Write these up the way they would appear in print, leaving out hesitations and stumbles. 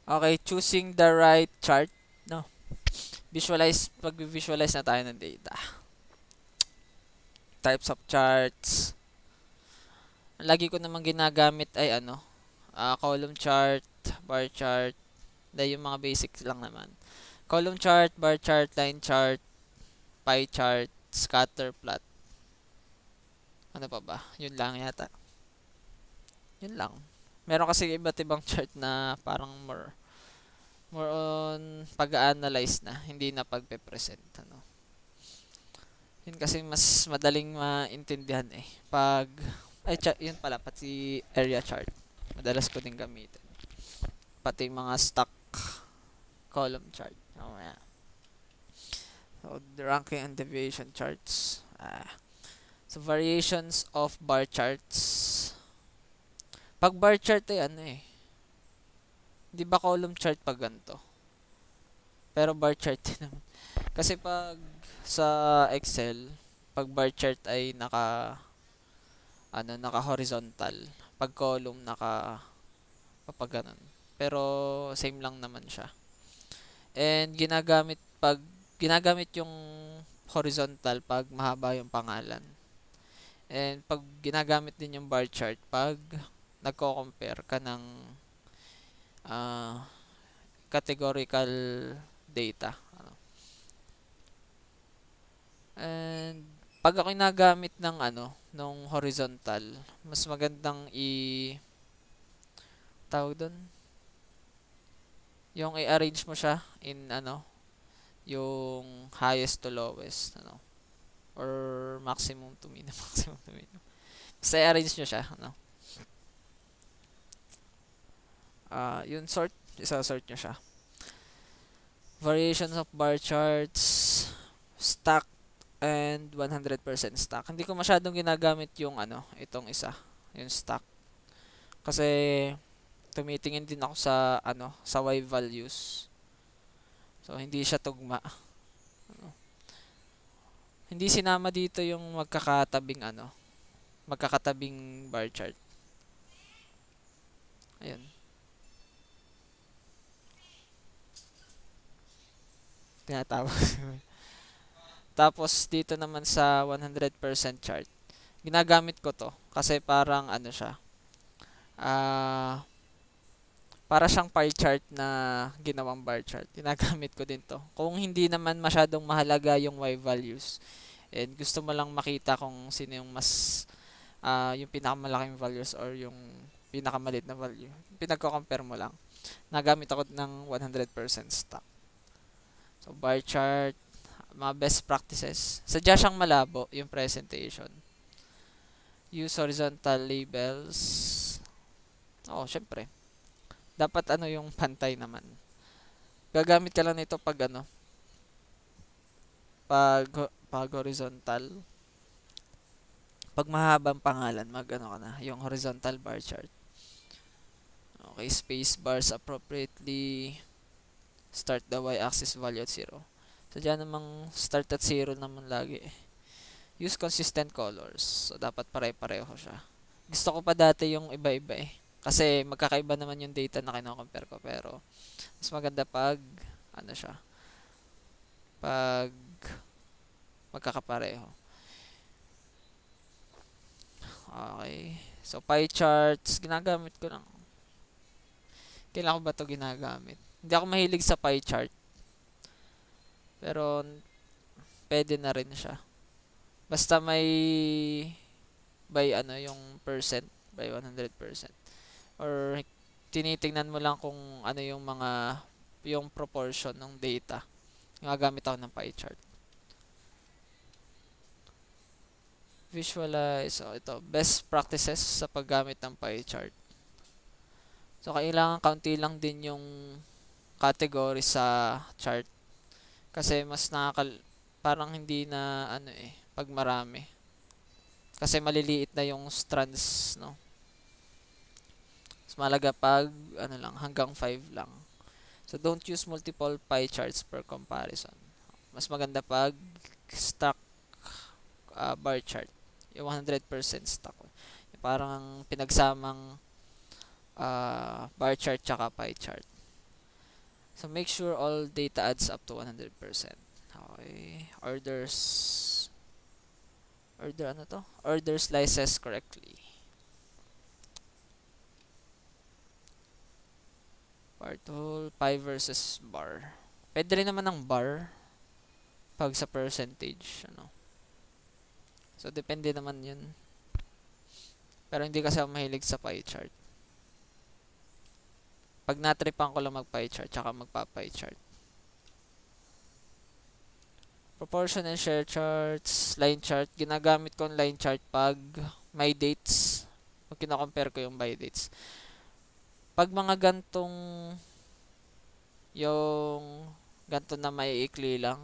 Okay, choosing the right chart. No. Pag-visualize na tayo ng data. Types of charts. Ang lagi ko namang ginagamit ay column chart, bar chart, dahil yung mga basics lang naman. Column chart, bar chart, line chart, pie chart, scatter plot. Ano pa ba? Yun lang yata. Yun lang. Meron kasi iba't ibang chart na parang more on pag-analyze na, hindi na pagpe-present. Yun kasi mas madaling maintindihan eh. Yun pala, pati area chart. Madalas ko din gamitin. Pati mga stock column chart. Yeah. So, the ranking and deviation charts. So, variations of bar charts. Pag bar chart ay di ba column chart pag ganito? Pero bar chart din naman. Kasi pag sa Excel, pag bar chart ay naka horizontal. Pag column naka papaganon. Pero same lang naman siya. And ginagamit yung horizontal pag mahaba yung pangalan. And pag ginagamit din yung bar chart pag nagko-compare ka ng categorical data. And pag ako nagamit ng nung horizontal, mas magandang tawag doon, yung i-arrange mo siya in yung highest to lowest, or maximum to minimum, maximum to minimum. Basta i-arrange nyo siya, yun isa-sort nyo siya. Variations of bar charts, stack, and 100% stack. Hindi ko masyadong ginagamit yung itong isa, yung stack. Kasi tumitingin din ako sa Y values. So hindi siya tugma. Hindi sinama dito yung magkakatabing bar chart. Ayun. Tinatawag. Tapos dito naman sa 100% chart, ginagamit ko to kasi parang siya. Para siyang pie chart na ginawang bar chart. Ginagamit ko din to. Kung hindi naman masyadong mahalaga yung Y values and gusto mo lang makita kung sino yung yung pinakamalaking values or yung pinakamalit na value. Pinagko-compare mo lang. Nagamit ako ng 100% stock. So bar chart, mga best practices. Sadya siyang malabo yung presentation. Use horizontal labels. Syempre. Dapat yung pantay naman. Gagamit ka lang nito pag horizontal. Pag mahabang pangalan, ka na, yung horizontal bar chart. Okay, space bars appropriately. Start the y-axis value at 0. So, dyan namang start at 0 naman lagi. Use consistent colors. So, dapat pare-pareho siya. Gusto ko pa dati yung iba-iba eh. Kasi magkakaiba naman yung data na kino-compare ko. Pero, mas maganda pag, siya. Pag magkakapareho. Okay. So, pie charts. Ginagamit ko lang. Kailan ko ba ito ginagamit? Hindi ako mahilig sa pie chart. Pero, pwede na rin siya. Basta may by yung percent, by 100%. Or tinitingnan mo lang kung yung proportion ng data. Gagamit ako ng pie chart. Visualize. So, ito. Best practices sa paggamit ng pie chart. So, kailangan kaunti lang din yung category sa chart. Kasi mas parang hindi na pag marami. Kasi maliliit na yung strands, no? Mas malaga pag hanggang 5 lang. So don't use multiple pie charts per comparison. Mas maganda pag stock bar chart. Yung 100% stock. Parang pinagsamang bar chart tsaka pie chart. So make sure all data adds up to 100%. Okay. Order slices correctly. Part whole, pie versus bar. Pwede rin naman ng bar pag sa percentage, ano. So depende naman 'yun. Pero hindi kasi ako mahilig sa pie chart. Pag natripan ko lang mag-pie chart, tsaka magpa-pie chart. Proportion and share charts, line chart. Ginagamit ko ang line chart pag may dates. Pag kina-compare ko yung by dates. Pag mga gantong yung ganto na maiikli lang,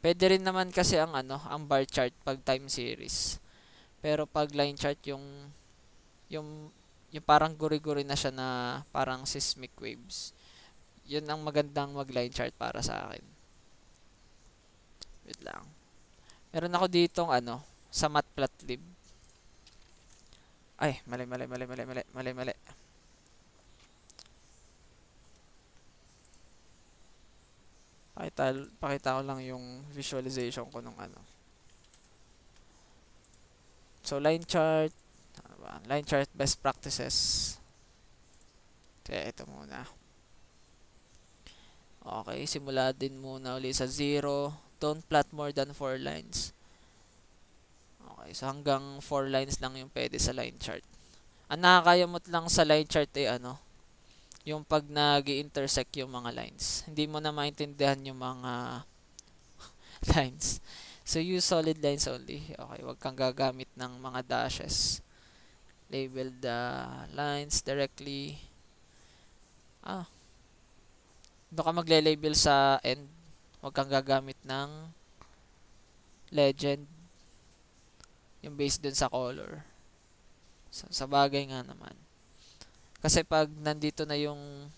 pwede rin naman kasi ang ang bar chart pag time series. Pero pag line chart yung yung parang guri-guri na siya na parang seismic waves. Yun ang magandang mag-line chart para sa akin. Wait lang. Meron ako ditong sa Matplotlib. Ay, mali. Pakita ko lang yung visualization ko nung So, line chart. Line chart best practices. Kaya ito muna. Okay, simula din muna ulit sa 0. Don't plot more than 4 lines. Okay, so hanggang 4 lines lang yung pwede sa line chart. Ang nakakayamot lang sa line chart ay yung pag nag-intersect yung mga lines. Hindi mo na maintindihan yung mga lines. So, use solid lines only. Okay, wag kang gagamit ng mga dashes. Label the lines directly. Doon ka magle-label sa end. Huwag kang gagamit ng legend. Yung based dun sa color. So, sa bagay nga naman. Kasi pag nandito na yung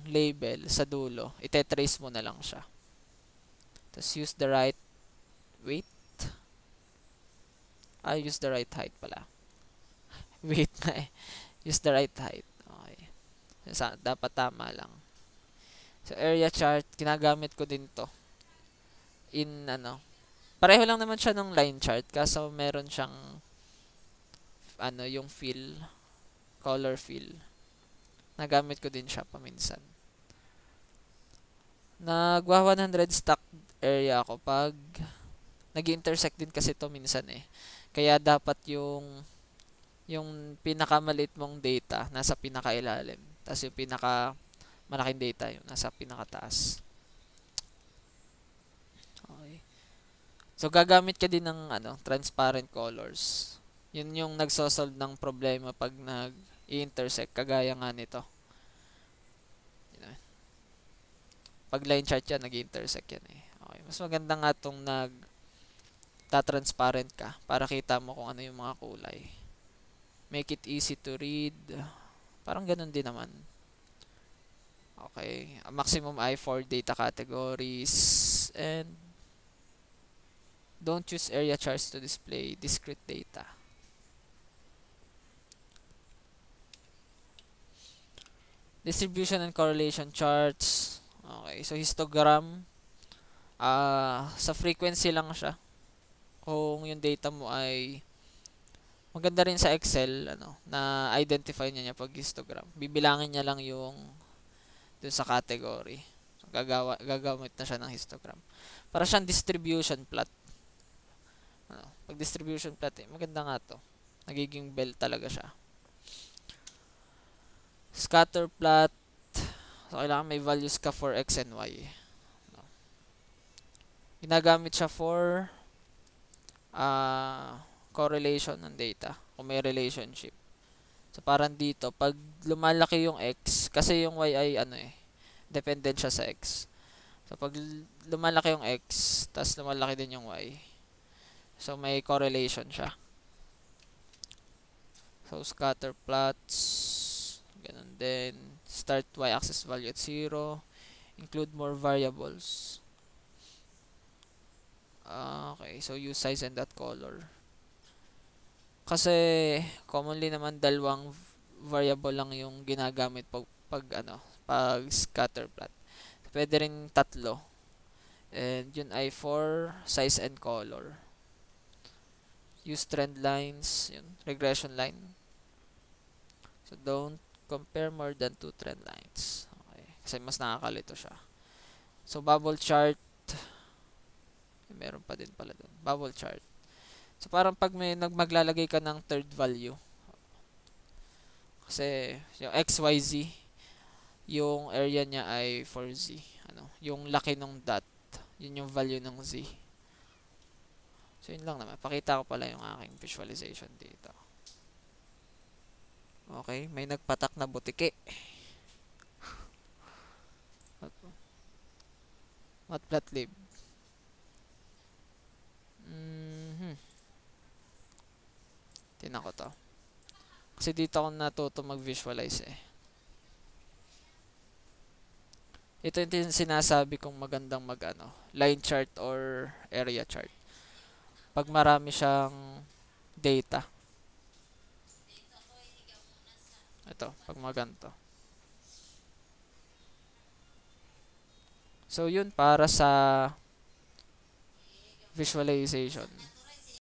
label sa dulo, ite-trace mo na lang siya. Tapos use the right weight. Use the right height pala. Weight na eh. Use the right height. Dapat tama lang. So, area chart, ginagamit ko din to. Pareho lang naman siya ng line chart. Kaso, meron siyang, yung fill, color fill. Nagamit ko din siya paminsan. Nagwa 100 stack area ako pag nag-intersect din kasi to minsan eh. Kaya dapat yung pinakamaliit mong data nasa pinakailalim. Tapos yung malaking data yung nasa pinakataas. Okay. So gagamit ka din ng transparent colors. Yun yung nagsosolve ng problema pag nag-intersect kagaya nga nito. Pag line chart yan, nag-intersect yan eh. Okay. Mas maganda nga itong ta-transparent ka para kita mo kung ano yung mga kulay. Make it easy to read. Parang ganun din naman. Okay. A maximum ay 4 data categories. And don't use area charts to display discrete data. Distribution and correlation charts. Okay. So, histogram. Sa frequency lang siya. Kung yung data mo ay maganda rin sa Excel, na identify niya pag histogram. Bibilangin niya lang yung dun sa category. So, gagamit na siya ng histogram. Para siyang distribution plot. Pag distribution plot, maganda nga to. Nagiging bell talaga siya. Scatter plot. So, kailangan may values ka for X and Y. Ginagamit siya for correlation ng data. Kung may relationship. So, parang dito, pag lumalaki yung X, kasi yung Y ay dependent siya sa X. So, pag lumalaki yung X, tas lumalaki din yung Y. So, may correlation siya. So, scatter plots. Ganun din. Start Y-axis value at 0. Include more variables. Okay, so use size and that color. Kasi commonly naman dalawang variable lang yung ginagamit pag scatter plot. Pwede rin tatlo. And yun ay for size and color. Use trend lines, yun, regression line. So don't compare more than two trend lines. Okay. Kasi mas nakakalito siya. So bubble chart, meron pa din pala doon. Bubble chart. So parang pag maglalagay ka ng third value. Kasi yung XYZ, yung area niya ay for Z. Yung laki ng dot, yun yung value ng Z. So yun lang naman. Pakita ko pala yung aking visualization dito. Okay, may nagpatak na butiki. Matplotlib. Tingnan ko to. Kasi dito ako natuto mag-visualize eh. Ito yung sinasabi kong magandang line chart or area chart. Pag marami siyang data. Ito, pag maganto. So yun para sa visualization.